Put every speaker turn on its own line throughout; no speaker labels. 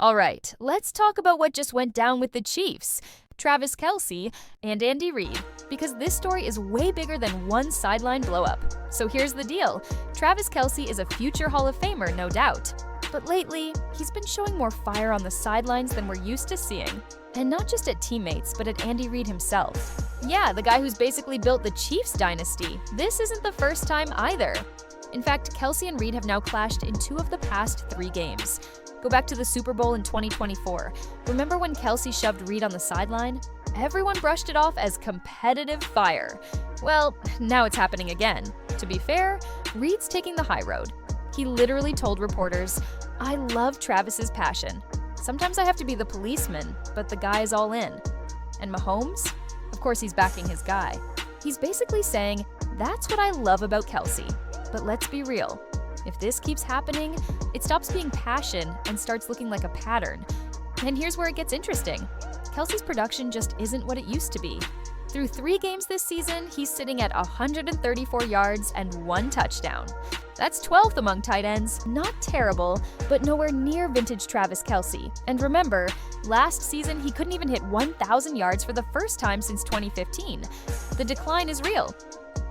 All right, let's talk about what just went down with the Chiefs, Travis Kelce and Andy Reid, because this story is way bigger than one sideline blow-up. So here's the deal. Travis Kelce is a future Hall of Famer, no doubt. But lately, he's been showing more fire on the sidelines than we're used to seeing. And not just at teammates, but at Andy Reid himself. Yeah, the guy who's basically built the Chiefs dynasty. This isn't the first time either. In fact, Kelce and Reid have now clashed in 2 of the past 3 games. Go back to the Super Bowl in 2024. Remember when Kelce shoved Reid on the sideline? Everyone brushed it off as competitive fire. Well, now it's happening again. To be fair, Reid's taking the high road. He literally told reporters, "I love Travis's passion. Sometimes I have to be the policeman, but the guy is all in." And Mahomes? Of course he's backing his guy. He's basically saying, that's what I love about Kelce. But let's be real. If this keeps happening, it stops being passion and starts looking like a pattern. And here's where it gets interesting. Kelce's production just isn't what it used to be. Through 3 games this season, he's sitting at 134 yards and 1 touchdown. That's 12th among tight ends. Not terrible, but nowhere near vintage Travis Kelce. And remember, last season he couldn't even hit 1,000 yards for the first time since 2015. The decline is real.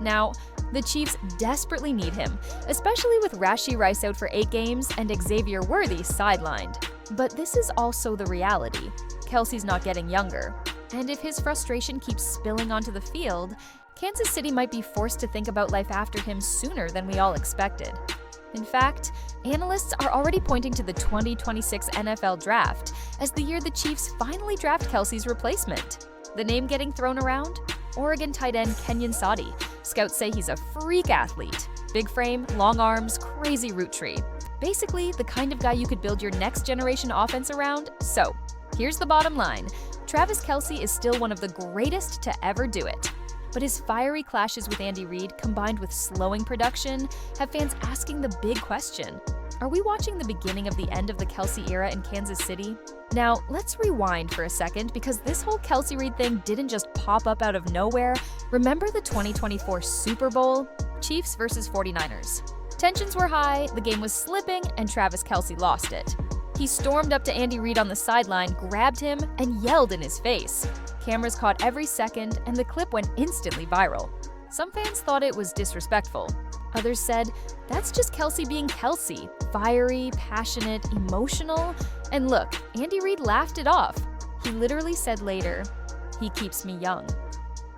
Now, the Chiefs desperately need him, especially with Rashee Rice out for 8 games and Xavier Worthy sidelined. But this is also the reality. Kelce's not getting younger. And if his frustration keeps spilling onto the field, Kansas City might be forced to think about life after him sooner than we all expected. In fact, analysts are already pointing to the 2026 NFL Draft as the year the Chiefs finally draft Kelce's replacement. The name getting thrown around? Oregon tight end Kenyon Sadi. Scouts say he's a freak athlete. Big frame, long arms, crazy route tree. Basically, the kind of guy you could build your next generation offense around. So, here's the bottom line. Travis Kelce is still one of the greatest to ever do it. But his fiery clashes with Andy Reid, combined with slowing production, have fans asking the big question. Are we watching the beginning of the end of the Kelce era in Kansas City? Now, let's rewind for a second because this whole Kelce Reid thing didn't just pop up out of nowhere. Remember the 2024 Super Bowl? Chiefs versus 49ers. Tensions were high, the game was slipping, and Travis Kelce lost it. He stormed up to Andy Reid on the sideline, grabbed him, and yelled in his face. Cameras caught every second, and the clip went instantly viral. Some fans thought it was disrespectful. Others said, that's just Kelce being Kelce, fiery, passionate, emotional. And look, Andy Reid laughed it off. He literally said later, "He keeps me young."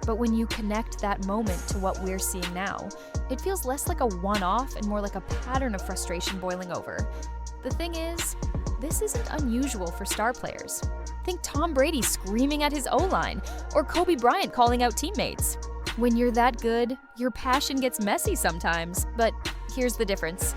But when you connect that moment to what we're seeing now, it feels less like a one-off and more like a pattern of frustration boiling over. The thing is, this isn't unusual for star players. Think Tom Brady screaming at his O-line, or Kobe Bryant calling out teammates. When you're that good, your passion gets messy sometimes, but here's the difference.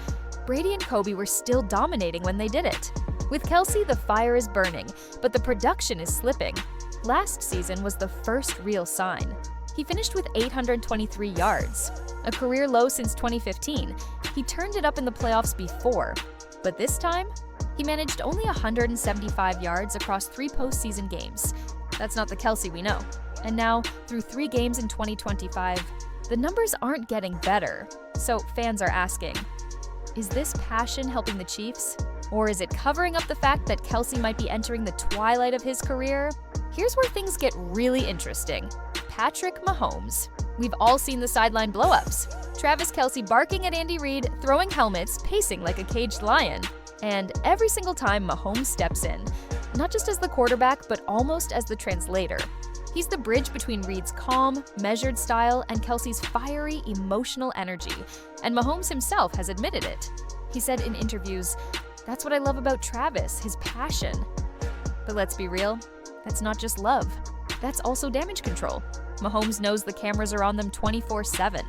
Brady and Kobe were still dominating when they did it. With Kelce, the fire is burning, but the production is slipping. Last season was the first real sign. He finished with 823 yards, a career low since 2015. He turned it up in the playoffs before, but this time, he managed only 175 yards across 3 postseason games. That's not the Kelce we know. And now, through 3 games in 2025, the numbers aren't getting better. So fans are asking, is this passion helping the Chiefs? Or is it covering up the fact that Kelce might be entering the twilight of his career? Here's where things get really interesting. Patrick Mahomes. We've all seen the sideline blow-ups. Travis Kelce barking at Andy Reid, throwing helmets, pacing like a caged lion. And every single time Mahomes steps in, not just as the quarterback, but almost as the translator. He's the bridge between Reid's calm, measured style and Kelce's fiery, emotional energy. And Mahomes himself has admitted it. He said in interviews, "That's what I love about Travis, his passion." But let's be real, that's not just love. That's also damage control. Mahomes knows the cameras are on them 24/7.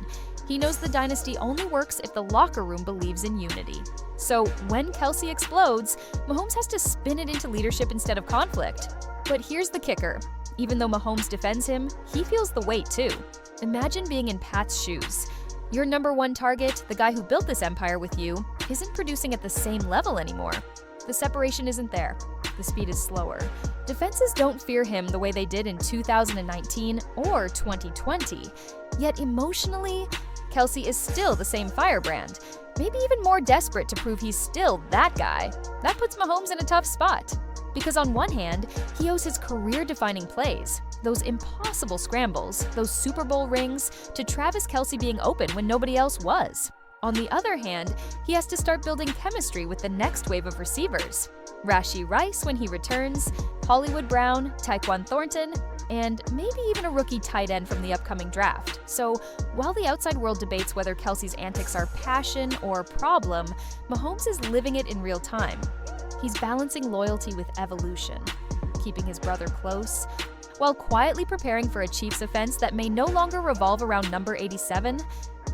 He knows the dynasty only works if the locker room believes in unity. So when Kelce explodes, Mahomes has to spin it into leadership instead of conflict. But here's the kicker. Even though Mahomes defends him, he feels the weight too. Imagine being in Pat's shoes. Your number 1 target, the guy who built this empire with you, isn't producing at the same level anymore. The separation isn't there. The speed is slower. Defenses don't fear him the way they did in 2019 or 2020. Yet emotionally, Kelce is still the same firebrand, maybe even more desperate to prove he's still that guy. That puts Mahomes in a tough spot. Because on one hand, he owes his career-defining plays, those impossible scrambles, those Super Bowl rings, to Travis Kelce being open when nobody else was. On the other hand, he has to start building chemistry with the next wave of receivers. Rashee Rice when he returns, Hollywood Brown, Tyquan Thornton, and maybe even a rookie tight end from the upcoming draft. So while the outside world debates whether Kelce's antics are passion or problem, Mahomes is living it in real time. He's balancing loyalty with evolution, keeping his brother close, while quietly preparing for a Chiefs offense that may no longer revolve around number 87.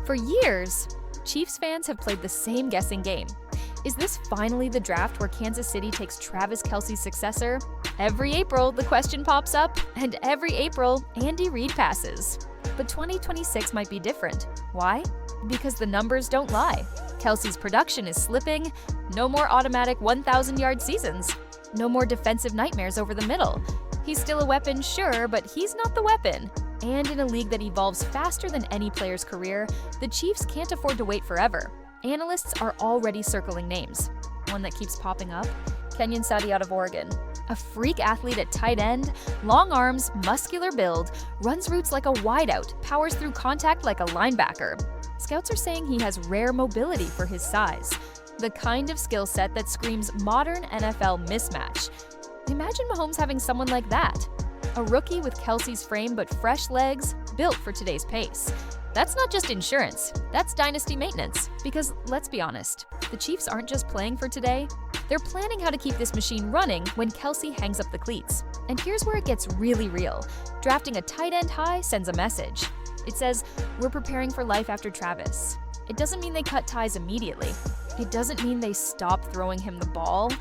For years, Chiefs fans have played the same guessing game. Is this finally the draft where Kansas City takes Travis Kelce's successor? Every April, the question pops up, and every April, Andy Reid passes. But 2026 might be different. Why? Because the numbers don't lie. Kelce's production is slipping. No more automatic 1,000-yard seasons. No more defensive nightmares over the middle. He's still a weapon, sure, but he's not the weapon. And in a league that evolves faster than any player's career, the Chiefs can't afford to wait forever. Analysts are already circling names. One that keeps popping up? Kenyon Sadi out of Oregon. A freak athlete at tight end, long arms, muscular build, runs routes like a wideout, powers through contact like a linebacker. Scouts are saying he has rare mobility for his size, the kind of skill set that screams modern NFL mismatch. Imagine Mahomes having someone like that. A rookie with Kelce's frame but fresh legs, built for today's pace. That's not just insurance, that's dynasty maintenance. Because let's be honest, the Chiefs aren't just playing for today, they're planning how to keep this machine running when Kelce hangs up the cleats. And here's where it gets really real. Drafting a tight end high sends a message. It says, we're preparing for life after Travis. It doesn't mean they cut ties immediately. It doesn't mean they stop throwing him the ball.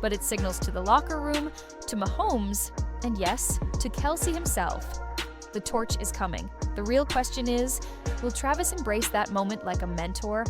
But it signals to the locker room, to Mahomes, and yes, to Kelce himself. The torch is coming. The real question is, will Travis embrace that moment like a mentor?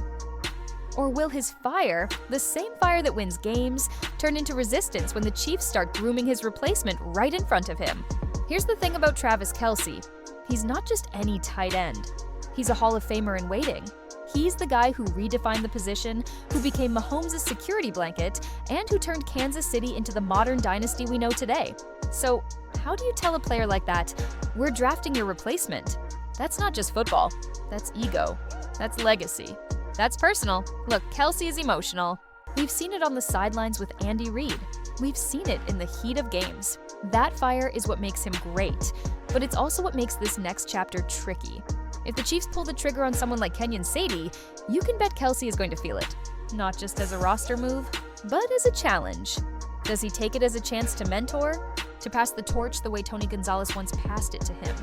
Or will his fire, the same fire that wins games, turn into resistance when the Chiefs start grooming his replacement right in front of him? Here's the thing about Travis Kelce. He's not just any tight end. He's a Hall of Famer in waiting. He's the guy who redefined the position, who became Mahomes' security blanket, and who turned Kansas City into the modern dynasty we know today. So, how do you tell a player like that, we're drafting your replacement? That's not just football. That's ego. That's legacy. That's personal. Look, Kelce is emotional. We've seen it on the sidelines with Andy Reid. We've seen it in the heat of games. That fire is what makes him great, but it's also what makes this next chapter tricky. If the Chiefs pull the trigger on someone like Kenyon Sadi, you can bet Kelce is going to feel it. Not just as a roster move, but as a challenge. Does he take it as a chance to mentor? To pass the torch the way Tony Gonzalez once passed it to him?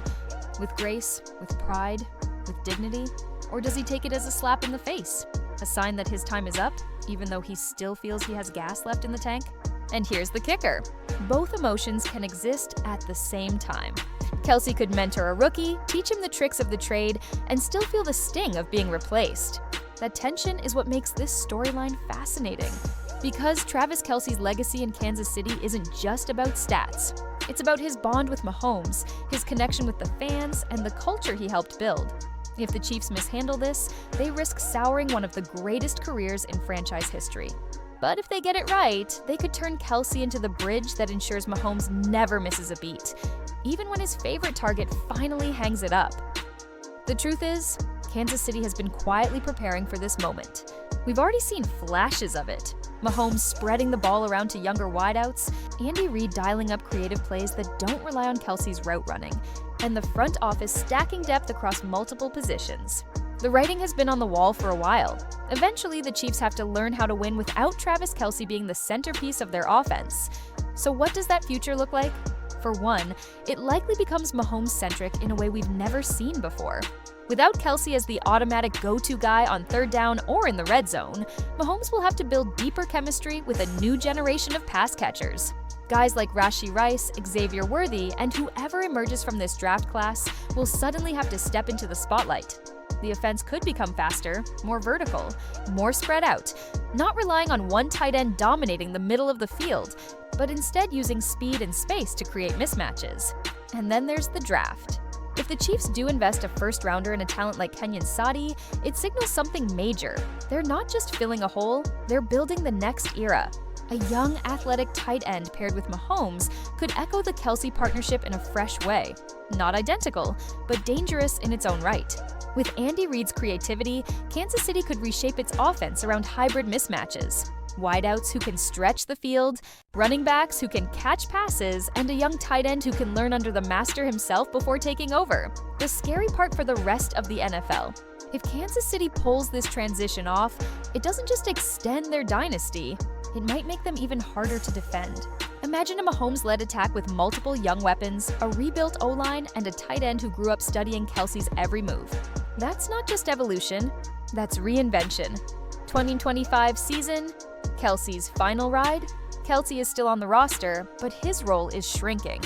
With grace, with pride, with dignity? Or does he take it as a slap in the face? A sign that his time is up, even though he still feels he has gas left in the tank? And here's the kicker. Both emotions can exist at the same time. Kelce could mentor a rookie, teach him the tricks of the trade, and still feel the sting of being replaced. That tension is what makes this storyline fascinating. Because Travis Kelce's legacy in Kansas City isn't just about stats. It's about his bond with Mahomes, his connection with the fans, and the culture he helped build. If the Chiefs mishandle this, they risk souring one of the greatest careers in franchise history. But if they get it right, they could turn Kelce into the bridge that ensures Mahomes never misses a beat, even when his favorite target finally hangs it up. The truth is, Kansas City has been quietly preparing for this moment. We've already seen flashes of it. Mahomes spreading the ball around to younger wideouts, Andy Reid dialing up creative plays that don't rely on Kelce's route running, and the front office stacking depth across multiple positions. The writing has been on the wall for a while. Eventually, the Chiefs have to learn how to win without Travis Kelce being the centerpiece of their offense. So what does that future look like? For one, it likely becomes Mahomes-centric in a way we've never seen before. Without Kelce as the automatic go-to guy on third down or in the red zone, Mahomes will have to build deeper chemistry with a new generation of pass catchers. Guys like Rashee Rice, Xavier Worthy, and whoever emerges from this draft class will suddenly have to step into the spotlight. The offense could become faster, more vertical, more spread out, not relying on one tight end dominating the middle of the field, but instead using speed and space to create mismatches. And then there's the draft. If the Chiefs do invest a first-rounder in a talent like Kenyon Sadi, it signals something major. They're not just filling a hole, they're building the next era. A young, athletic tight end paired with Mahomes could echo the Kelce partnership in a fresh way. Not identical, but dangerous in its own right. With Andy Reid's creativity, Kansas City could reshape its offense around hybrid mismatches. Wideouts who can stretch the field, running backs who can catch passes, and a young tight end who can learn under the master himself before taking over. The scary part for the rest of the NFL. If Kansas City pulls this transition off, it doesn't just extend their dynasty, it might make them even harder to defend. Imagine a Mahomes-led attack with multiple young weapons, a rebuilt O-line, and a tight end who grew up studying Kelce's every move. That's not just evolution, that's reinvention. 2025 season, Kelce's final ride? Kelce is still on the roster, but his role is shrinking.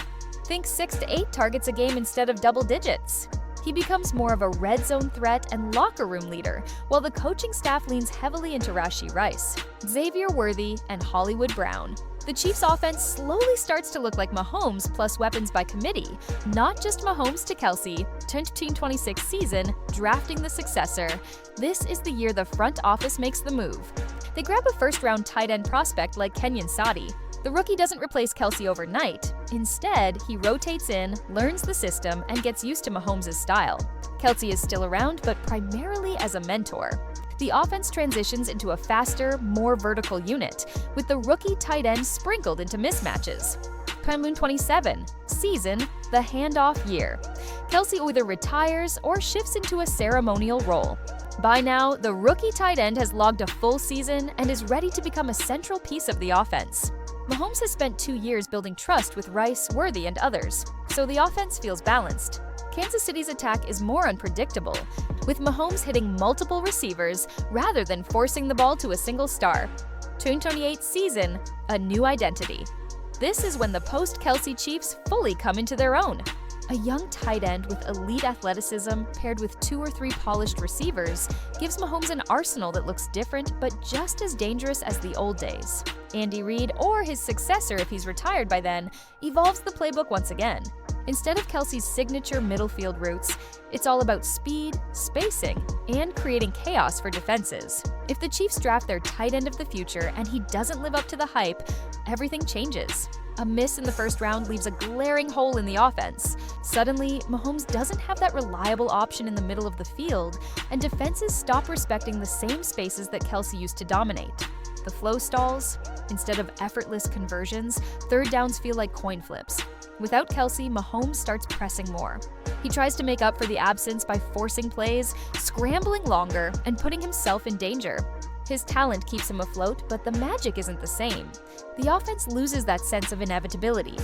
Think 6 to 8 targets a game instead of double digits. He becomes more of a red zone threat and locker room leader, while the coaching staff leans heavily into Rashee Rice, Xavier Worthy, and Hollywood Brown. The Chiefs' offense slowly starts to look like Mahomes plus weapons by committee, not just Mahomes to Kelce. 2026 season, drafting the successor. This is the year the front office makes the move. They grab a first-round tight end prospect like Kenyon Sadi. The rookie doesn't replace Kelce overnight. Instead, he rotates in, learns the system, and gets used to Mahomes' style. Kelce is still around, but primarily as a mentor. The offense transitions into a faster, more vertical unit, with the rookie tight end sprinkled into mismatches. 2027 season, the handoff year. Kelce either retires or shifts into a ceremonial role. By now, the rookie tight end has logged a full season and is ready to become a central piece of the offense. Mahomes has spent 2 years building trust with Rice, Worthy, and others, so the offense feels balanced. Kansas City's attack is more unpredictable, with Mahomes hitting multiple receivers rather than forcing the ball to a single star. 2028 season, a new identity. This is when the post-Kelce Chiefs fully come into their own. A young tight end with elite athleticism paired with 2 or 3 polished receivers gives Mahomes an arsenal that looks different but just as dangerous as the old days. Andy Reid, or his successor if he's retired by then, evolves the playbook once again. Instead of Kelce's signature middle field routes, it's all about speed, spacing, and creating chaos for defenses. If the Chiefs draft their tight end of the future and he doesn't live up to the hype, everything changes. A miss in the first round leaves a glaring hole in the offense. Suddenly, Mahomes doesn't have that reliable option in the middle of the field, and defenses stop respecting the same spaces that Kelce used to dominate. The flow stalls. Instead of effortless conversions, third downs feel like coin flips. Without Kelce, Mahomes starts pressing more. He tries to make up for the absence by forcing plays, scrambling longer, and putting himself in danger. His talent keeps him afloat, but the magic isn't the same. The offense loses that sense of inevitability.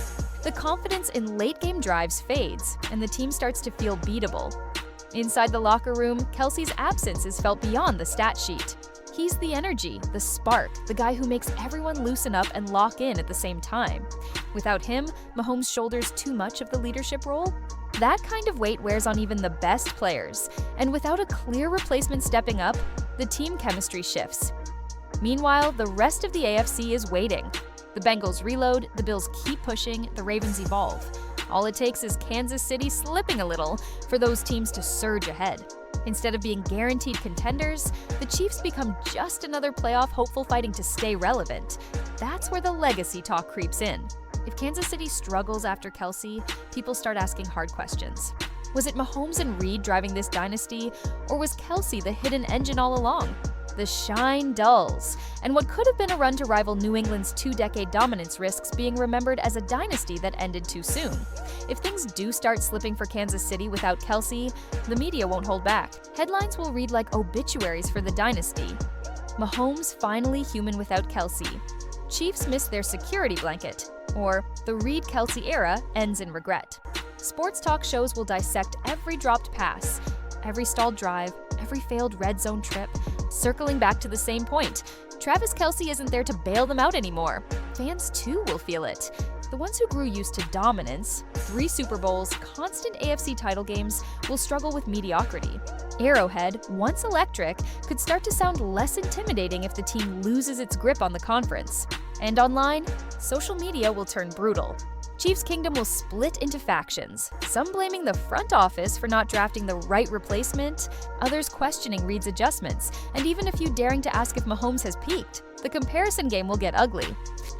The confidence in late-game drives fades, and the team starts to feel beatable. Inside the locker room, Kelce's absence is felt beyond the stat sheet. He's the energy, the spark, the guy who makes everyone loosen up and lock in at the same time. Without him, Mahomes shoulders too much of the leadership role. That kind of weight wears on even the best players, and without a clear replacement stepping up, the team chemistry shifts. Meanwhile, the rest of the AFC is waiting. The Bengals reload, the Bills keep pushing, the Ravens evolve. All it takes is Kansas City slipping a little for those teams to surge ahead. Instead of being guaranteed contenders, the Chiefs become just another playoff hopeful fighting to stay relevant. That's where the legacy talk creeps in. If Kansas City struggles after Kelce, people start asking hard questions. Was it Mahomes and Reid driving this dynasty, or was Kelce the hidden engine all along? The shine dulls, and what could have been a run to rival New England's 2-decade dominance risks being remembered as a dynasty that ended too soon. If things do start slipping for Kansas City without Kelce, the media won't hold back. Headlines will read like obituaries for the dynasty. Mahomes finally human without Kelce. Chiefs miss their security blanket. Or the Reid-Kelce era ends in regret. Sports talk shows will dissect every dropped pass, every stalled drive, every failed red zone trip, circling back to the same point. Travis Kelce isn't there to bail them out anymore. Fans too will feel it. The ones who grew used to dominance, 3 Super Bowls, constant AFC title games, will struggle with mediocrity. Arrowhead, once electric, could start to sound less intimidating if the team loses its grip on the conference. And online, social media will turn brutal. Chiefs Kingdom will split into factions, some blaming the front office for not drafting the right replacement, others questioning Reid's adjustments, and even a few daring to ask if Mahomes has peaked. The comparison game will get ugly.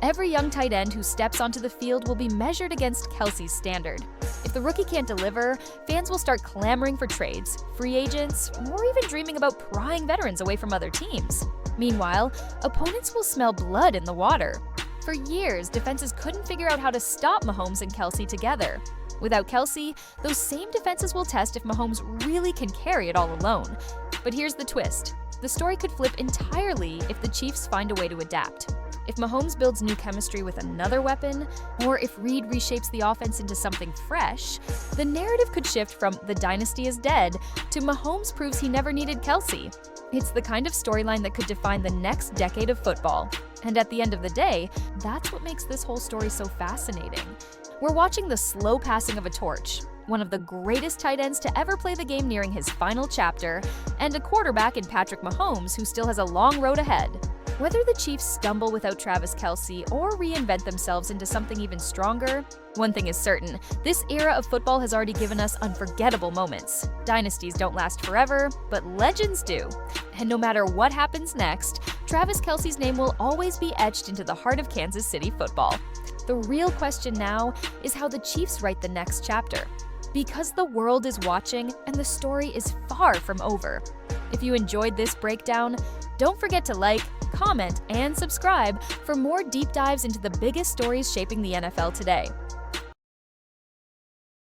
Every young tight end who steps onto the field will be measured against Kelce's standard. If the rookie can't deliver, fans will start clamoring for trades, free agents, or even dreaming about prying veterans away from other teams. Meanwhile, opponents will smell blood in the water. For years, defenses couldn't figure out how to stop Mahomes and Kelce together. Without Kelce, those same defenses will test if Mahomes really can carry it all alone. But here's the twist. The story could flip entirely if the Chiefs find a way to adapt. If Mahomes builds new chemistry with another weapon, or if Reid reshapes the offense into something fresh, the narrative could shift from "the dynasty is dead" to "Mahomes proves he never needed Kelce." It's the kind of storyline that could define the next decade of football. And at the end of the day, that's what makes this whole story so fascinating. We're watching the slow passing of a torch, one of the greatest tight ends to ever play the game nearing his final chapter, and a quarterback in Patrick Mahomes who still has a long road ahead. Whether the Chiefs stumble without Travis Kelce or reinvent themselves into something even stronger, one thing is certain, this era of football has already given us unforgettable moments. Dynasties don't last forever, but legends do. And no matter what happens next, Travis Kelce's name will always be etched into the heart of Kansas City football. The real question now is how the Chiefs write the next chapter. Because the world is watching and the story is far from over. If you enjoyed this breakdown, don't forget to like, comment, and subscribe for more deep dives into the biggest stories shaping the NFL today.